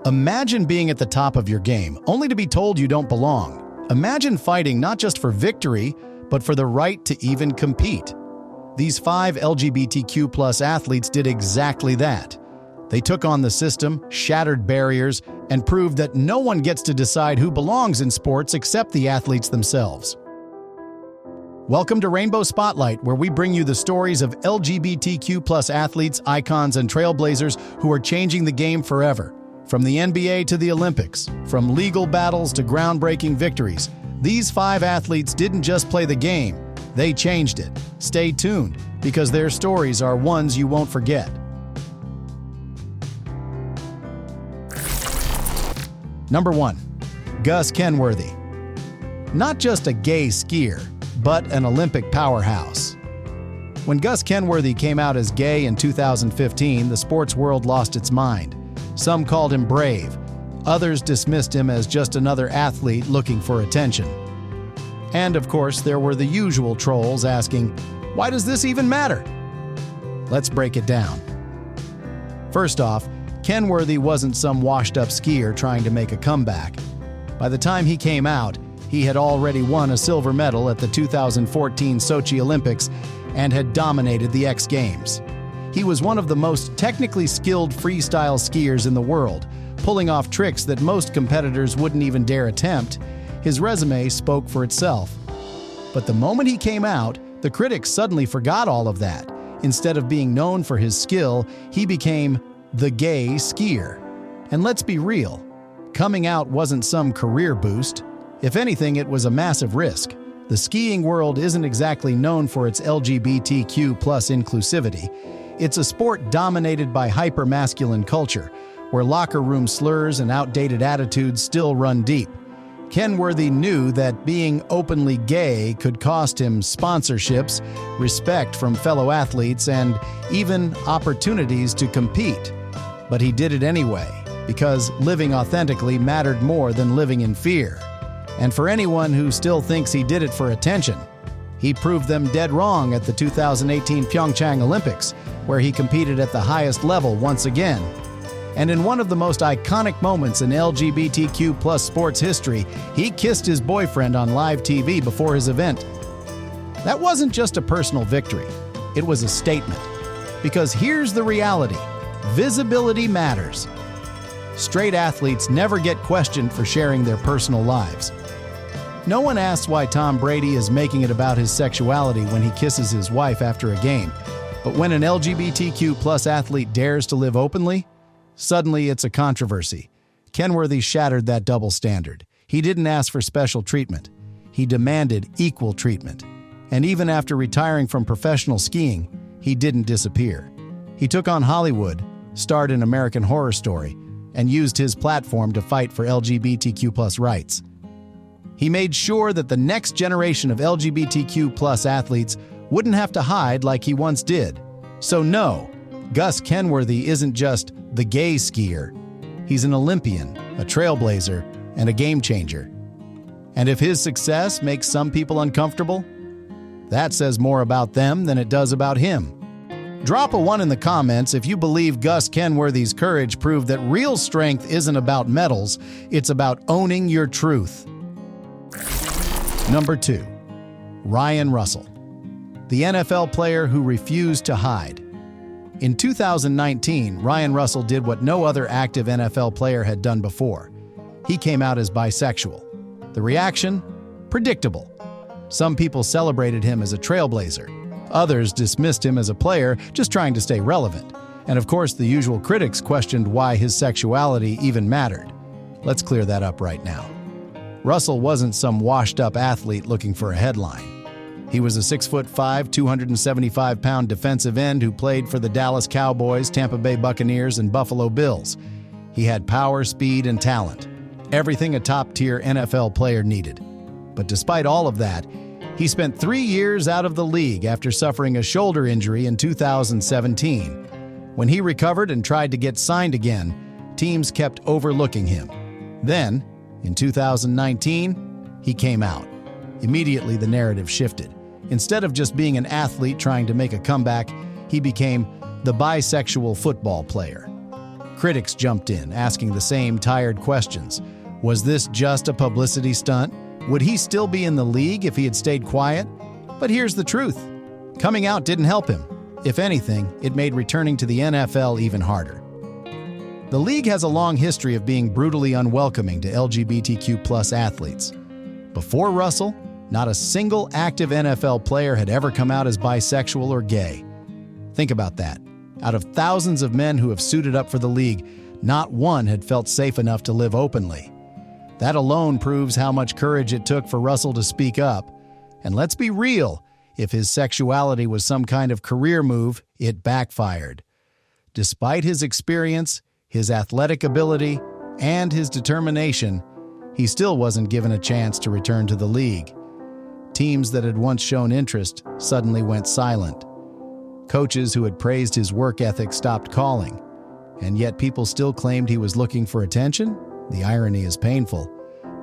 Imagine being at the top of your game, only to be told you don't belong. Imagine fighting not just for victory, but for the right to even compete. These 5 LGBTQ+ athletes did exactly that. They took on the system, shattered barriers, and proved that no one gets to decide who belongs in sports except the athletes themselves. Welcome to Rainbow Spotlight, where we bring you the stories of LGBTQ+ athletes, icons, and trailblazers who are changing the game forever. From the NBA to the Olympics, from legal battles to groundbreaking victories, these 5 athletes didn't just play the game, they changed it. Stay tuned, because their stories are ones you won't forget. Number 1. Gus Kenworthy. Not just a gay skier, but an Olympic powerhouse. When Gus Kenworthy came out as gay in 2015, the sports world lost its mind. Some called him brave. Others dismissed him as just another athlete looking for attention. And of course, there were the usual trolls asking, "Why does this even matter?" Let's break it down. First off, Kenworthy wasn't some washed-up skier trying to make a comeback. By the time he came out, he had already won a silver medal at the 2014 Sochi Olympics and had dominated the X Games. He was one of the most technically skilled freestyle skiers in the world, pulling off tricks that most competitors wouldn't even dare attempt. His resume spoke for itself. But the moment he came out, the critics suddenly forgot all of that. Instead of being known for his skill, he became the gay skier. And let's be real, coming out wasn't some career boost. If anything, it was a massive risk. The skiing world isn't exactly known for its LGBTQ+ inclusivity. It's a sport dominated by hyper-masculine culture, where locker room slurs and outdated attitudes still run deep. Kenworthy knew that being openly gay could cost him sponsorships, respect from fellow athletes, and even opportunities to compete. But he did it anyway, because living authentically mattered more than living in fear. And for anyone who still thinks he did it for attention, he proved them dead wrong at the 2018 Pyeongchang Olympics, where he competed at the highest level once again. And in one of the most iconic moments in LGBTQ+ sports history, he kissed his boyfriend on live TV before his event. That wasn't just a personal victory, it was a statement. Because here's the reality: visibility matters. Straight athletes never get questioned for sharing their personal lives. No one asks why Tom Brady is making it about his sexuality when he kisses his wife after a game. But when an LGBTQ+ athlete dares to live openly, suddenly it's a controversy. Kenworthy shattered that double standard. He didn't ask for special treatment. He demanded equal treatment. And even after retiring from professional skiing, he didn't disappear. He took on Hollywood, starred in American Horror Story, and used his platform to fight for LGBTQ+ rights. He made sure that the next generation of LGBTQ+ athletes wouldn't have to hide like he once did. So no, Gus Kenworthy isn't just the gay skier. He's an Olympian, a trailblazer, and a game changer. And if his success makes some people uncomfortable, that says more about them than it does about him. Drop a 1 in the comments if you believe Gus Kenworthy's courage proved that real strength isn't about medals, it's about owning your truth. Number 2. Ryan Russell. The NFL player who refused to hide. In 2019, Ryan Russell did what no other active NFL player had done before. He came out as bisexual. The reaction? Predictable. Some people celebrated him as a trailblazer. Others dismissed him as a player just trying to stay relevant. And of course, the usual critics questioned why his sexuality even mattered. Let's clear that up right now. Russell wasn't some washed-up athlete looking for a headline. He was a 6'5", 275-pound defensive end who played for the Dallas Cowboys, Tampa Bay Buccaneers, and Buffalo Bills. He had power, speed, and talent. Everything a top-tier NFL player needed. But despite all of that, he spent 3 years out of the league after suffering a shoulder injury in 2017. When he recovered and tried to get signed again, teams kept overlooking him. Then, in 2019, he came out. Immediately, the narrative shifted. Instead of just being an athlete trying to make a comeback, he became the bisexual football player. Critics jumped in, asking the same tired questions. Was this just a publicity stunt? Would he still be in the league if he had stayed quiet? But here's the truth. Coming out didn't help him. If anything, it made returning to the NFL even harder. The league has a long history of being brutally unwelcoming to LGBTQ+ athletes. Before Russell, not a single active NFL player had ever come out as bisexual or gay. Think about that. Out of thousands of men who have suited up for the league, not one had felt safe enough to live openly. That alone proves how much courage it took for Russell to speak up. And let's be real, if his sexuality was some kind of career move, it backfired. Despite his experience, his athletic ability, and his determination, he still wasn't given a chance to return to the league. Teams that had once shown interest suddenly went silent. Coaches who had praised his work ethic stopped calling. And yet people still claimed he was looking for attention? The irony is painful.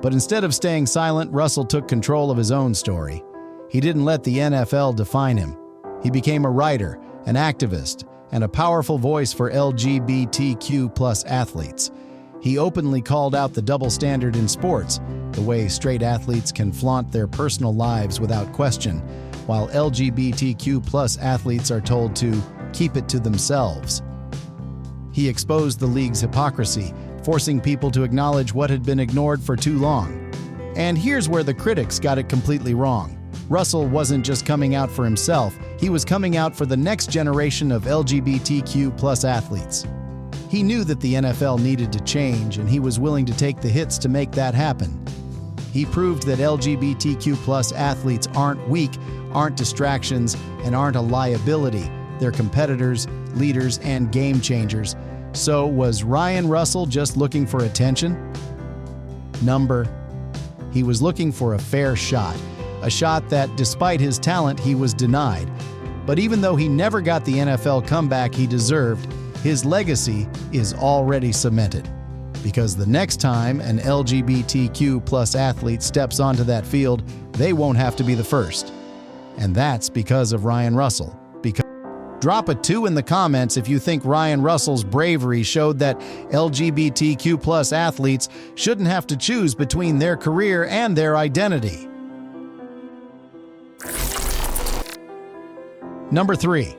But instead of staying silent, Russell took control of his own story. He didn't let the NFL define him. He became a writer, an activist, and a powerful voice for LGBTQ+ athletes. He openly called out the double standard in sports, the way straight athletes can flaunt their personal lives without question, while LGBTQ+ athletes are told to keep it to themselves. He exposed the league's hypocrisy, forcing people to acknowledge what had been ignored for too long. And here's where the critics got it completely wrong. Russell wasn't just coming out for himself, he was coming out for the next generation of LGBTQ+ athletes. He knew that the NFL needed to change, and he was willing to take the hits to make that happen. He proved that LGBTQ+ athletes aren't weak, aren't distractions, and aren't a liability. They're competitors, leaders, and game changers. So was Ryan Russell just looking for attention? He was looking for a fair shot. A shot that, despite his talent, he was denied. But even though he never got the NFL comeback he deserved, his legacy is already cemented. Because the next time an LGBTQ+ athlete steps onto that field, they won't have to be the first. And that's because of Ryan Russell. Drop a 2 in the comments if you think Ryan Russell's bravery showed that LGBTQ+ athletes shouldn't have to choose between their career and their identity. Number 3.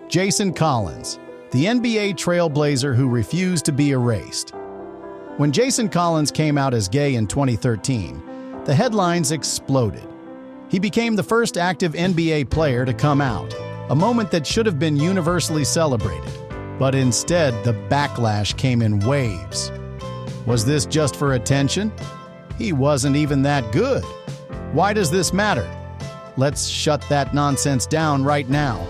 Jason Collins, the NBA trailblazer who refused to be erased. When Jason Collins came out as gay in 2013, the headlines exploded. He became the first active NBA player to come out, a moment that should have been universally celebrated. But instead, the backlash came in waves. Was this just for attention? He wasn't even that good. Why does this matter? Let's shut that nonsense down right now.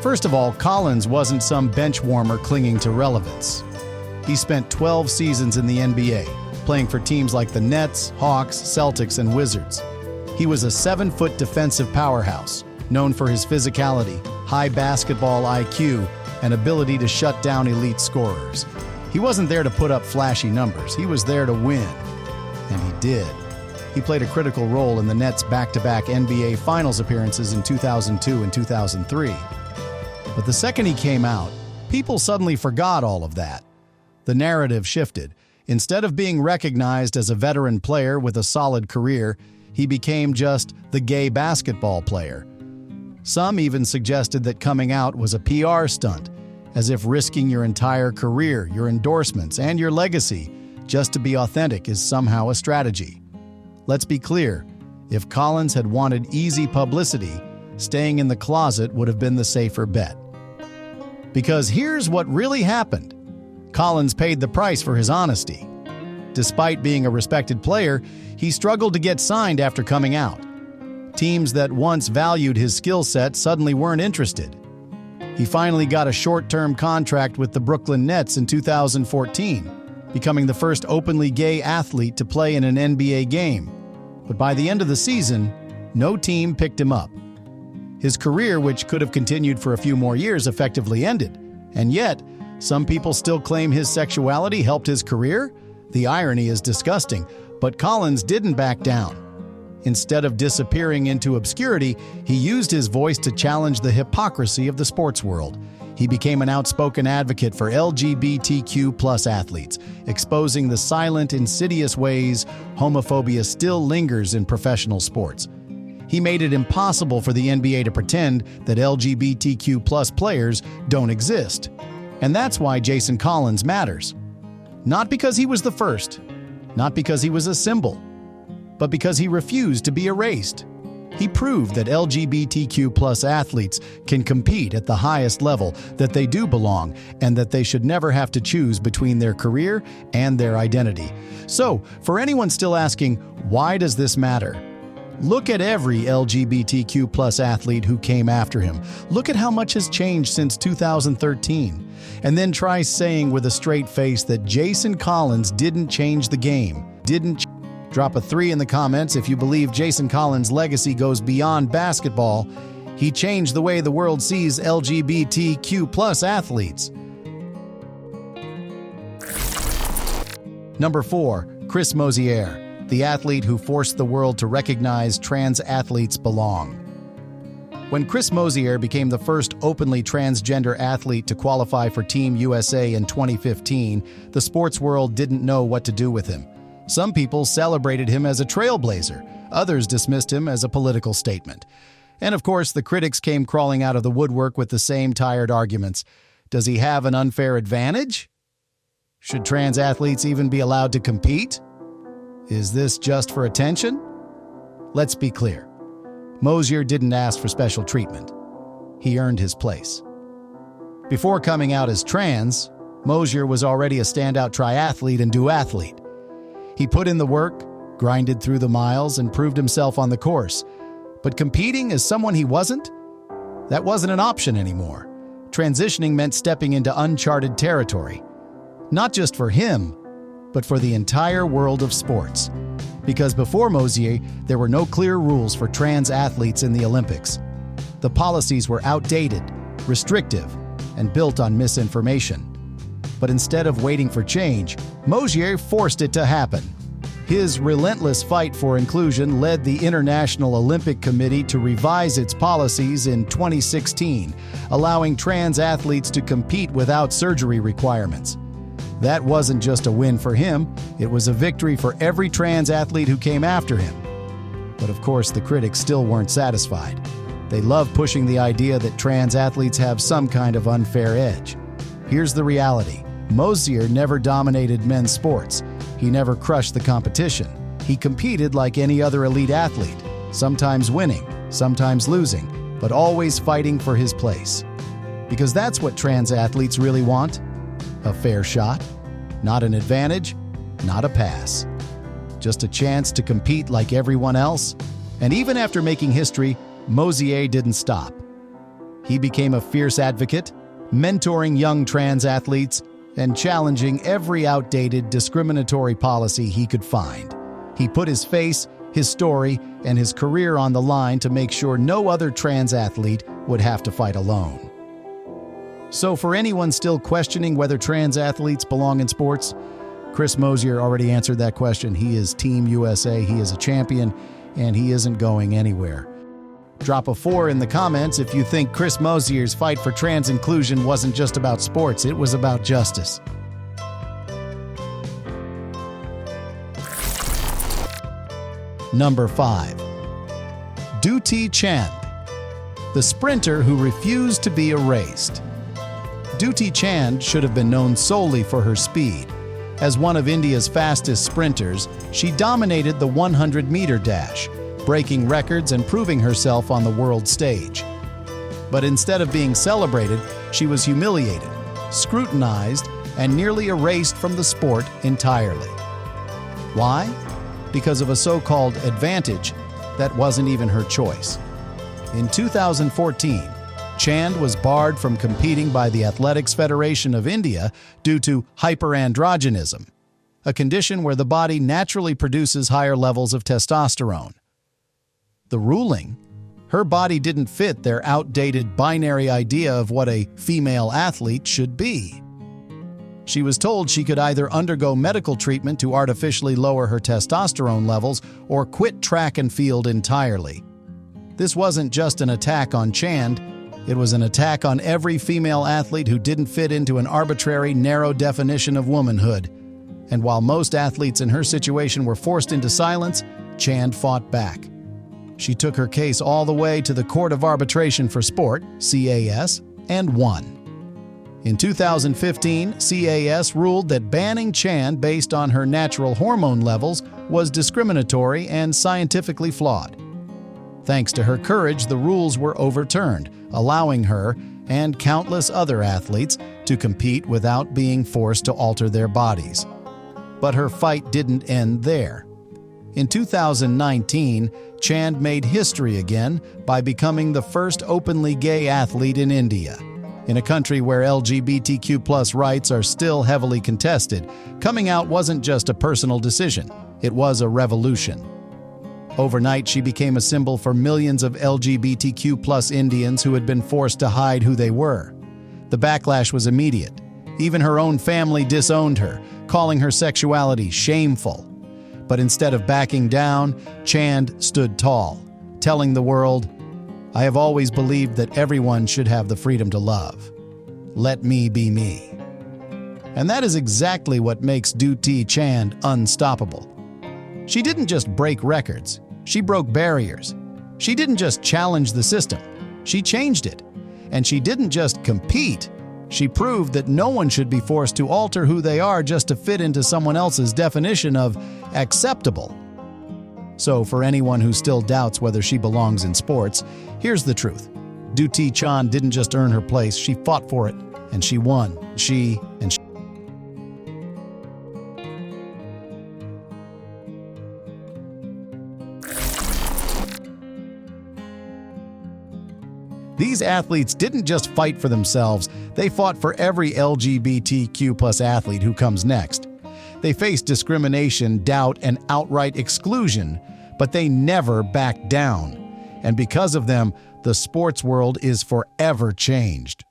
First of all, Collins wasn't some bench warmer clinging to relevance. He spent 12 seasons in the NBA, playing for teams like the Nets, Hawks, Celtics, and Wizards. He was a 7-foot defensive powerhouse, known for his physicality, high basketball IQ, and ability to shut down elite scorers. He wasn't there to put up flashy numbers, he was there to win. And he did. He played a critical role in the Nets' back-to-back NBA Finals appearances in 2002 and 2003. But the second he came out, people suddenly forgot all of that. The narrative shifted. Instead of being recognized as a veteran player with a solid career, he became just the gay basketball player. Some even suggested that coming out was a PR stunt, as if risking your entire career, your endorsements, and your legacy just to be authentic is somehow a strategy. Let's be clear, if Collins had wanted easy publicity, staying in the closet would have been the safer bet. Because here's what really happened. Collins paid the price for his honesty. Despite being a respected player, he struggled to get signed after coming out. Teams that once valued his skill set suddenly weren't interested. He finally got a short-term contract with the Brooklyn Nets in 2014, becoming the first openly gay athlete to play in an NBA game. But by the end of the season, no team picked him up. His career, which could have continued for a few more years, effectively ended. And yet, some people still claim his sexuality helped his career? The irony is disgusting, but Collins didn't back down. Instead of disappearing into obscurity, he used his voice to challenge the hypocrisy of the sports world. He became an outspoken advocate for LGBTQ+ athletes, exposing the silent, insidious ways homophobia still lingers in professional sports. He made it impossible for the NBA to pretend that LGBTQ+ players don't exist. And that's why Jason Collins matters. Not because he was the first, not because he was a symbol, but because he refused to be erased. He proved that LGBTQ+ athletes can compete at the highest level, that they do belong, and that they should never have to choose between their career and their identity. So, for anyone still asking, why does this matter? Look at every LGBTQ+ athlete who came after him. Look at how much has changed since 2013. And then try saying with a straight face that Jason Collins didn't change the game. Drop a 3 in the comments if you believe Jason Collins' legacy goes beyond basketball. He changed the way the world sees LGBTQ+ athletes. Number 4. Chris Mosier, the athlete who forced the world to recognize trans athletes belong. When Chris Mosier became the first openly transgender athlete to qualify for Team USA in 2015, the sports world didn't know what to do with him. Some people celebrated him as a trailblazer, others dismissed him as a political statement. And of course, the critics came crawling out of the woodwork with the same tired arguments. Does he have an unfair advantage? Should trans athletes even be allowed to compete? Is this just for attention? Let's be clear. Mosier didn't ask for special treatment. He earned his place. Before coming out as trans, Mosier was already a standout triathlete and duathlete. He put in the work, grinded through the miles, and proved himself on the course. But competing as someone he wasn't? That wasn't an option anymore. Transitioning meant stepping into uncharted territory. Not just for him, but for the entire world of sports. Because before Mosier, there were no clear rules for trans athletes in the Olympics. The policies were outdated, restrictive, and built on misinformation. But instead of waiting for change, Mosier forced it to happen. His relentless fight for inclusion led the International Olympic Committee to revise its policies in 2016, allowing trans athletes to compete without surgery requirements. That wasn't just a win for him, it was a victory for every trans athlete who came after him. But of course, the critics still weren't satisfied. They love pushing the idea that trans athletes have some kind of unfair edge. Here's the reality. Mosier never dominated men's sports. He never crushed the competition. He competed like any other elite athlete, sometimes winning, sometimes losing, but always fighting for his place. Because that's what trans athletes really want. A fair shot, not an advantage, not a pass. Just a chance to compete like everyone else. And even after making history, Mosier didn't stop. He became a fierce advocate, mentoring young trans athletes and challenging every outdated, discriminatory policy he could find. He put his face, his story, and his career on the line to make sure no other trans athlete would have to fight alone. So for anyone still questioning whether trans athletes belong in sports, Chris Mosier already answered that question. He is Team USA, he is a champion, and he isn't going anywhere. Drop a 4 in the comments if you think Chris Mosier's fight for trans inclusion wasn't just about sports, it was about justice. Number 5. Dutee Chand, the sprinter who refused to be erased. Dutee Chand should have been known solely for her speed. As one of India's fastest sprinters, she dominated the 100-meter dash, breaking records and proving herself on the world stage. But instead of being celebrated, she was humiliated, scrutinized, and nearly erased from the sport entirely. Why? Because of a so-called advantage that wasn't even her choice. In 2014, Chand was barred from competing by the Athletics Federation of India due to hyperandrogenism, a condition where the body naturally produces higher levels of testosterone. The ruling, her body didn't fit their outdated binary idea of what a female athlete should be. She was told she could either undergo medical treatment to artificially lower her testosterone levels or quit track and field entirely. This wasn't just an attack on Chand, It was an attack on every female athlete who didn't fit into an arbitrary, narrow definition of womanhood. And while most athletes in her situation were forced into silence, Chand fought back. She took her case all the way to the Court of Arbitration for Sport, CAS, and won. In 2015, CAS ruled that banning Chand based on her natural hormone levels was discriminatory and scientifically flawed. Thanks to her courage, the rules were overturned, allowing her and countless other athletes to compete without being forced to alter their bodies. But her fight didn't end there. In 2019, Chand made history again by becoming the first openly gay athlete in India. In a country where LGBTQ+ rights are still heavily contested, coming out wasn't just a personal decision, it was a revolution. Overnight, she became a symbol for millions of LGBTQ+ Indians who had been forced to hide who they were. The backlash was immediate. Even her own family disowned her, calling her sexuality shameful. But instead of backing down, Chand stood tall, telling the world, "I have always believed that everyone should have the freedom to love. Let me be me." And that is exactly what makes Dutee Chand unstoppable. She didn't just break records, she broke barriers. She didn't just challenge the system, she changed it. And she didn't just compete, she proved that no one should be forced to alter who they are just to fit into someone else's definition of acceptable. So for anyone who still doubts whether she belongs in sports, here's the truth. Dutee Chand didn't just earn her place, she fought for it, and she won. These athletes didn't just fight for themselves, they fought for every LGBTQ+ athlete who comes next. They faced discrimination, doubt, and outright exclusion, but they never backed down. And because of them, the sports world is forever changed.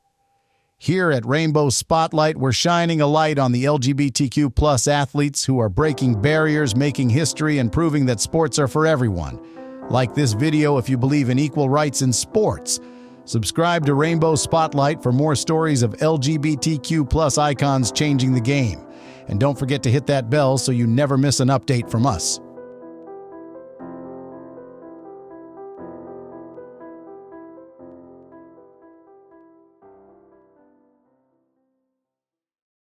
Here at Rainbow Spotlight, we're shining a light on the LGBTQ+ athletes who are breaking barriers, making history, and proving that sports are for everyone. Like this video if you believe in equal rights in sports. Subscribe to Rainbow Spotlight for more stories of LGBTQ+ icons changing the game. And don't forget to hit that bell so you never miss an update from us.